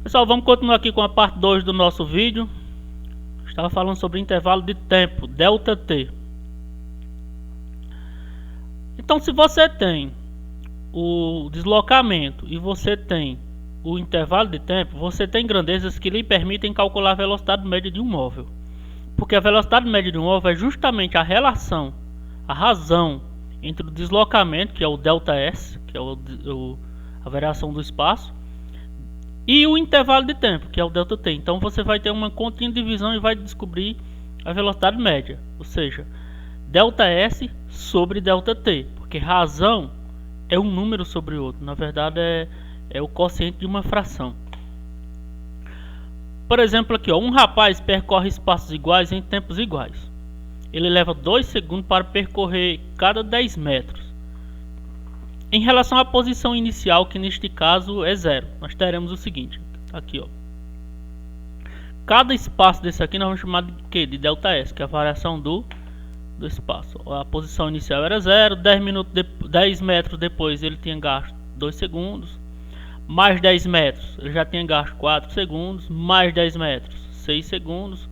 Pessoal, vamos continuar aqui com a parte 2 do nosso vídeo. Estava falando sobre intervalo de tempo, ΔT. Então, se você tem o deslocamento e você tem o intervalo de tempo, você tem grandezas que lhe permitem calcular a velocidade média de um móvel. Porque a velocidade média de um móvel é justamente a relação, a razão entre o deslocamento, que é o ΔS, que é a variação do espaço, e o intervalo de tempo, que é o ΔT. Então você vai ter uma continha de divisão e vai descobrir a velocidade média, ou seja, ΔS sobre ΔT, porque razão é um número sobre o outro, na verdade é o quociente de uma fração. Por exemplo, aqui, ó, um rapaz percorre espaços iguais em tempos iguais. Ele leva 2 segundos para percorrer cada 10 metros. Em relação à posição inicial, que neste caso é 0, nós teremos o seguinte, aqui, ó. Cada espaço desse aqui nós vamos chamar de quê? De ΔS, que é a variação do espaço. A posição inicial era 0, 10 metros depois ele tinha gasto 2 segundos, mais 10 metros ele já tinha gasto 4 segundos, mais 10 metros 6 segundos,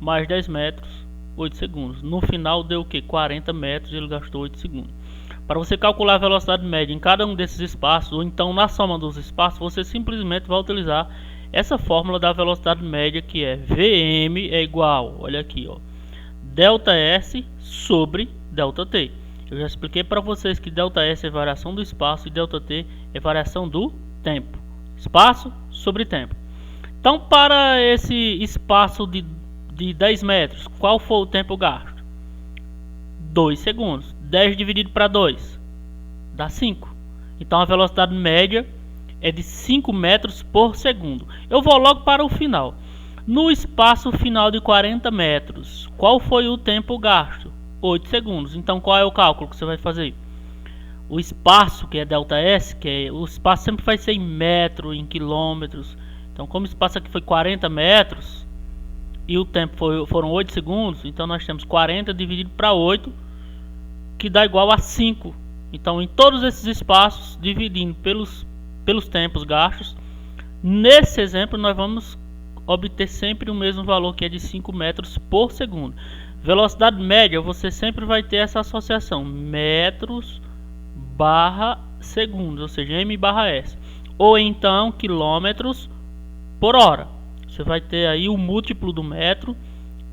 mais 10 metros 8 segundos. No final deu o que? 40 metros e ele gastou 8 segundos. Para você calcular a velocidade média em cada um desses espaços, ou então na soma dos espaços, você simplesmente vai utilizar essa fórmula da velocidade média, que é Vm é igual, olha aqui, ó, ΔS sobre ΔT. Eu já expliquei para vocês que ΔS é variação do espaço e ΔT é variação do tempo. Espaço sobre tempo. Então, para esse espaço de 10 metros, qual foi o tempo gasto? 2 segundos. 10 dividido para 2 dá 5. Então a velocidade média é de 5 metros por segundo. Eu vou logo para o final. No espaço final de 40 metros, qual foi o tempo gasto? 8 segundos. Então qual é o cálculo que você vai fazer? O espaço, que é ΔS, o espaço sempre vai ser em metro, em quilômetros. Então, como o espaço aqui foi 40 metros e o tempo foram 8 segundos, então nós temos 40 dividido para 8, que dá igual a 5. Então, em todos esses espaços, dividindo pelos tempos gastos, nesse exemplo nós vamos obter sempre o mesmo valor, que é de 5 metros por segundo. Velocidade média, você sempre vai ter essa associação, metros barra segundos, ou seja, m barra s, ou então quilômetros por hora. Você vai ter aí o múltiplo do metro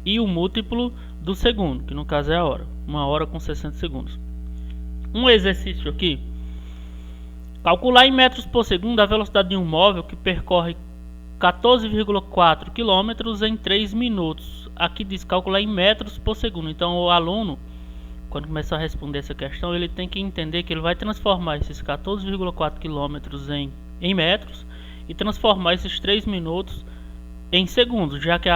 e o múltiplo do segundo, que no caso é a hora, 1 hora com 60 segundos. Um exercício aqui: calcular em metros por segundo a velocidade de um móvel que percorre 14,4 km em 3 minutos. Aqui diz calcular em metros por segundo. Então o aluno, quando começar a responder essa questão, ele tem que entender que ele vai transformar esses 14,4 km em metros e transformar esses 3 minutos em segundos, já que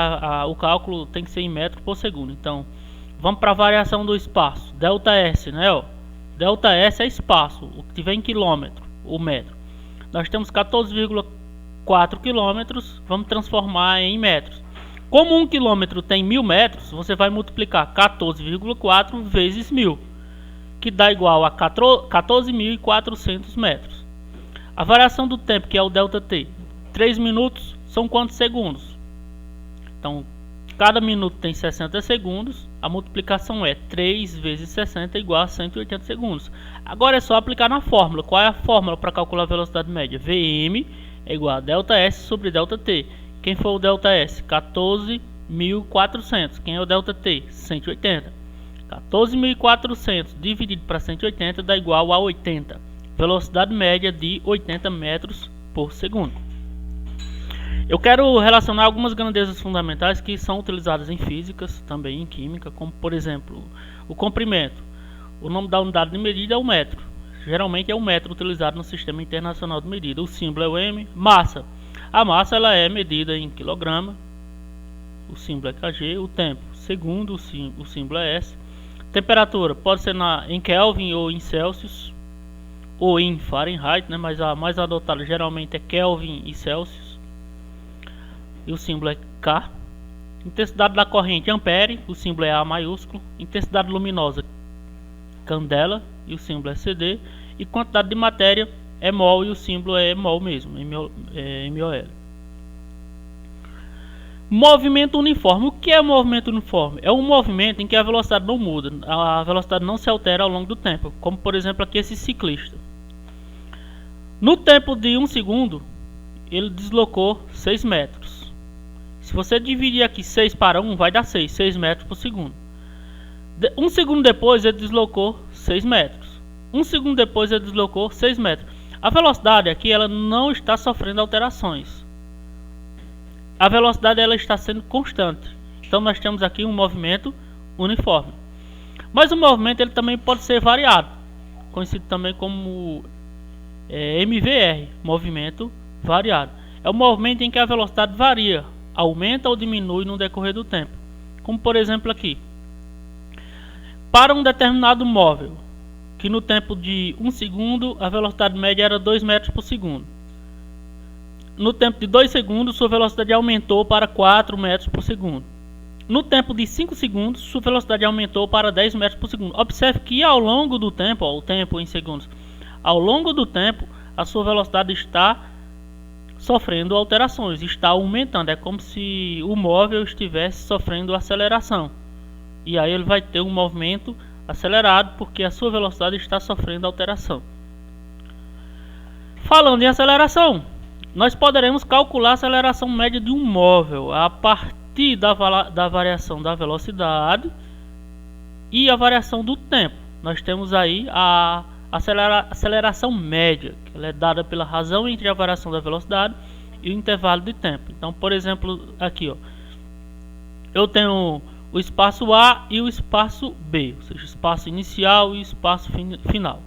o cálculo tem que ser em metro por segundo. Então vamos para a variação do espaço, ΔS, né? Ó, ΔS é espaço, o que tiver em quilômetro, o metro. Nós temos 14,4 km, vamos transformar em metros. Como 1 km tem 1000 metros, você vai multiplicar 14,4 vezes 1000, que dá igual a 14.400 metros. A variação do tempo, que é o ΔT, 3 minutos são quantos segundos? Então, cada minuto tem 60 segundos, a multiplicação é 3 vezes 60 igual a 180 segundos. Agora é só aplicar na fórmula. Qual é a fórmula para calcular a velocidade média? Vm é igual a ΔS sobre ΔT. Quem foi o ΔS? 14.400. Quem é o ΔT? 180. 14.400 dividido para 180 dá igual a 80. Velocidade média de 80 metros por segundo. Eu quero relacionar algumas grandezas fundamentais que são utilizadas em físicas, também em química, como por exemplo o comprimento. O nome da unidade de medida é o metro. Geralmente é o metro utilizado no Sistema Internacional de Medida. O símbolo é o M. Massa. A massa ela é medida em quilograma. O símbolo é kg. O tempo, segundo, o símbolo é S. Temperatura pode ser em Kelvin ou em Celsius ou em Fahrenheit, né? Mas a mais adotada geralmente é Kelvin e Celsius. E o símbolo é K. Intensidade da corrente, ampere, o símbolo é A maiúsculo. Intensidade luminosa, candela, e o símbolo é CD. E quantidade de matéria é mol, e o símbolo é mol mesmo, MOL. Movimento uniforme. O que é movimento uniforme? É um movimento em que a velocidade não muda, a velocidade não se altera ao longo do tempo, como por exemplo aqui esse ciclista. No tempo de 1 segundo, ele deslocou 6 metros. Se você dividir aqui 6 para 1, vai dar 6 metros por segundo. 1 segundo depois, ele deslocou 6 metros. 1 segundo depois, ele deslocou 6 metros. A velocidade aqui ela não está sofrendo alterações. A velocidade ela está sendo constante. Então nós temos aqui um movimento uniforme. Mas o movimento ele também pode ser variado, conhecido também como MVR, movimento variado. É o movimento em que a velocidade varia, aumenta ou diminui no decorrer do tempo. Como por exemplo aqui. Para um determinado móvel, que no tempo de 1 segundo a velocidade média era 2 metros por segundo. No tempo de 2 segundos, sua velocidade aumentou para 4 metros por segundo. No tempo de 5 segundos, sua velocidade aumentou para 10 metros por segundo. Observe que ao longo do tempo, o tempo em segundos, ao longo do tempo, a sua velocidade está sofrendo alterações, está aumentando. É como se o móvel estivesse sofrendo aceleração. E aí ele vai ter um movimento acelerado porque a sua velocidade está sofrendo alteração. Falando em aceleração, nós poderemos calcular a aceleração média de um móvel a partir da variação da velocidade e a variação do tempo. Nós temos aí a aceleração média, que ela é dada pela razão entre a variação da velocidade e o intervalo de tempo. Então, por exemplo, aqui, ó, eu tenho o espaço A e o espaço B, ou seja, o espaço inicial e o espaço final.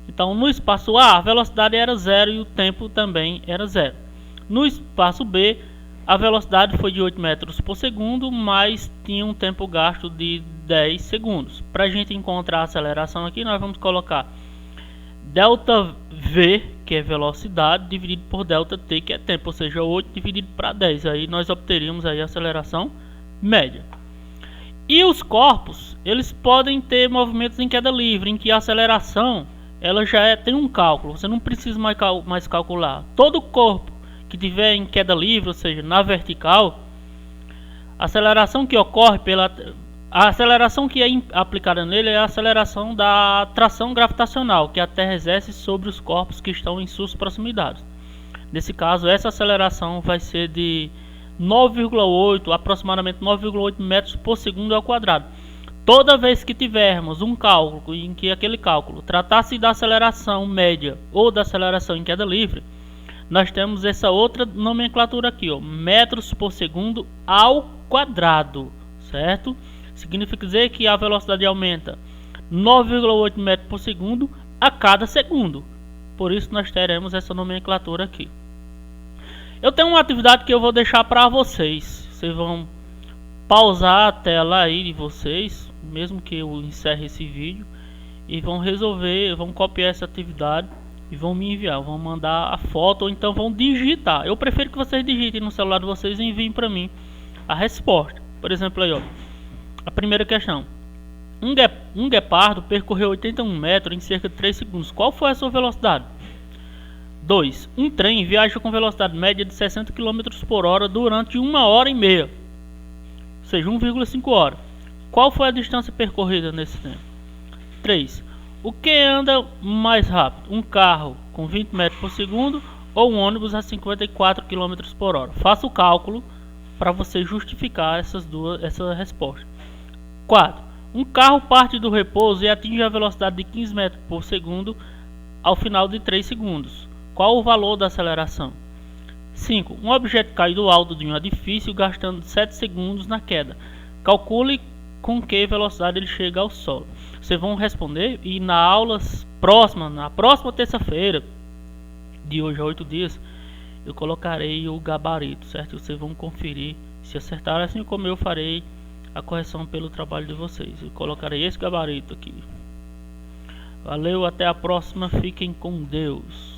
Então, no espaço A, a velocidade era 0 e o tempo também era 0. No espaço B, a velocidade foi de 8 metros por segundo, mas tinha um tempo gasto de 10 segundos. Para a gente encontrar a aceleração aqui, nós vamos colocar delta V, que é velocidade, dividido por delta T, que é tempo, ou seja, 8 dividido para 10. Aí nós obteríamos aí a aceleração média. E os corpos, eles podem ter movimentos em queda livre, em que a aceleração ela já tem um cálculo, você não precisa mais calcular. Todo corpo que tiver em queda livre, ou seja, na vertical, a aceleração que ocorre a aceleração que é aplicada nele é a aceleração da tração gravitacional que a Terra exerce sobre os corpos que estão em suas proximidades. Nesse caso, essa aceleração vai ser de 9,8, aproximadamente 9,8 metros por segundo ao quadrado. Toda vez que tivermos um cálculo em que aquele cálculo tratasse da aceleração média ou da aceleração em queda livre, nós temos essa outra nomenclatura aqui, ó, metros por segundo ao quadrado, certo? Significa dizer que a velocidade aumenta 9,8 metros por segundo a cada segundo. Por isso nós teremos essa nomenclatura aqui. Eu tenho uma atividade que eu vou deixar para vocês. Vocês vão pausar a tela aí de vocês, mesmo que eu encerre esse vídeo, e vão resolver, vão copiar essa atividade e vão me enviar, vão mandar a foto ou então vão digitar. Eu prefiro que vocês digitem no celular de vocês e enviem para mim a resposta. Por exemplo aí, ó, a primeira questão. Um guepardo percorreu 81 metros em cerca de 3 segundos. Qual foi a sua velocidade? 2. Um trem viaja com velocidade média de 60 km por hora durante 1 hora e meia, ou seja, 1,5 horas. Qual foi a distância percorrida nesse tempo? 3. O que anda mais rápido? Um carro com 20 metros por segundo ou um ônibus a 54 km por hora? Faça o cálculo para você justificar essa resposta. 4. Um carro parte do repouso e atinge a velocidade de 15 metros por segundo ao final de 3 segundos. Qual o valor da aceleração? 5. Um objeto cai do alto de um edifício gastando 7 segundos na queda. Calcule com que velocidade ele chega ao solo. Vocês vão responder e na próxima terça-feira, de hoje a 8 dias, eu colocarei o gabarito, certo? Vocês vão conferir se acertar, assim como eu farei a correção pelo trabalho de vocês. Eu colocarei esse gabarito aqui. Valeu, até a próxima, fiquem com Deus.